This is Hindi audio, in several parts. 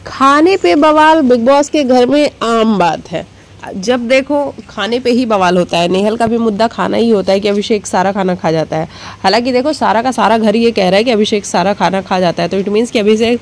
खाने पे बवाल बिग बॉस के घर में आम बात है। जब देखो खाने पे ही बवाल होता है। नेहल का भी मुद्दा खाना ही होता है कि अभिषेक सारा खाना खा जाता है। हालांकि देखो सारा का सारा घर ये कह रहा है कि अभिषेक सारा खाना खा जाता है, तो इट मीन्स कि अभिषेक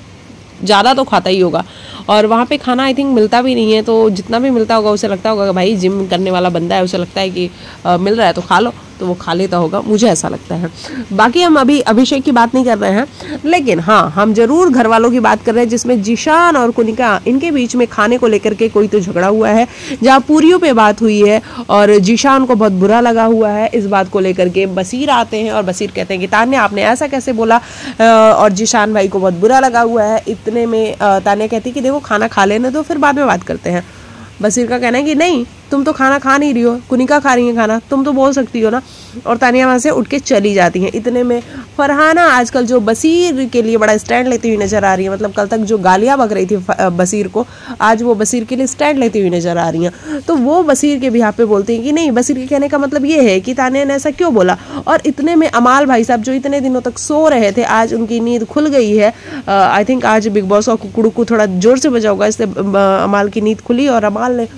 ज़्यादा तो खाता ही होगा। और वहाँ पे खाना आई थिंक मिलता भी नहीं है, तो जितना भी मिलता होगा उसे लगता होगा कि भाई जिम करने वाला बंदा है, उसे लगता है कि मिल रहा है तो खा लो, तो वो खा लेता होगा, मुझे ऐसा लगता है। बाकी हम अभी अभिषेक की बात नहीं कर रहे हैं, लेकिन हाँ हम जरूर घर वालों की बात कर रहे हैं, जिसमें जीशान और कुनिका इनके बीच में खाने को लेकर के कोई तो झगड़ा हुआ है, जहाँ पूरियों पे बात हुई है और जीशान को बहुत बुरा लगा हुआ है इस बात को लेकर के। बसीर आते हैं और बसीर कहते हैं कि तान्या आपने ऐसा कैसे बोला, और जीशान भाई को बहुत बुरा लगा हुआ है। इतने में तान्या कहती कि देखो खाना खा लेने दो, फिर बाद में बात करते हैं। बसीर का कहना है कि नहीं, तुम तो खाना खा नहीं रही हो, कुनिका खा रही है खाना, तुम तो बोल सकती हो ना। और तानिया वहाँ से उठ के चली जाती हैं। इतने में फरहाना आजकल जो बसीर के लिए बड़ा स्टैंड लेती हुई नजर आ रही है, मतलब कल तक जो गालियाँ बक रही थी बसीर को, आज वो बसीर के लिए स्टैंड लेती हुई नजर आ रही हैं। तो वो बसीर के बिहाफ पे बोलती हैं कि नहीं, बसीर के कहने का मतलब ये है कि तानिया ने ऐसा क्यों बोला। और इतने में अमाल भाई साहब जो इतने दिनों तक सो रहे थे, आज उनकी नींद खुल गई है। आई थिंक आज बिग बॉस का कुकड़ू थोड़ा जोर से बजा होगा, इसलिए अमाल की नींद खुली और अमाल ने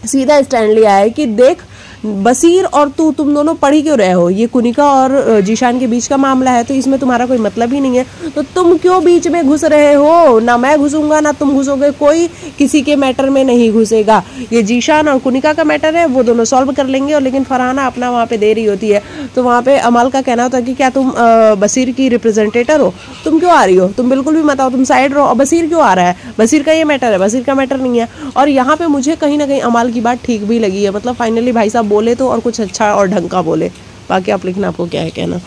सीधा स्टैंड लिया है कि देख बसीर और तुम दोनों पढ़ ही क्यों रहे हो, ये कुनिका और जीशान के बीच का मामला है, तो इसमें तुम्हारा कोई मतलब ही नहीं है, तो तुम क्यों बीच में घुस रहे हो। ना मैं घुसूंगा ना तुम घुसोगे, कोई किसी के मैटर में नहीं घुसेगा। ये जीशान और कुनिका का मैटर है, वो दोनों सॉल्व कर लेंगे। और लेकिन फरहाना अपना वहाँ पे दे रही होती है, तो वहाँ पे अमाल का कहना होता है कि क्या तुम बसीर की रिप्रेजेंटेटर हो, तुम क्यों आ रही हो, तुम बिल्कुल भी मत आओ, तुम साइड रहो। और बसीर क्यों आ रहा है, बसीर का ये मैटर है, बसीर का मैटर नहीं है। और यहाँ पे मुझे कहीं ना कहीं अमाल की बात ठीक भी लगी है, मतलब फाइनली भाई साहब बोले तो और कुछ अच्छा और ढंग का बोले। बाकी आप लिखना, आपको क्या है कहना।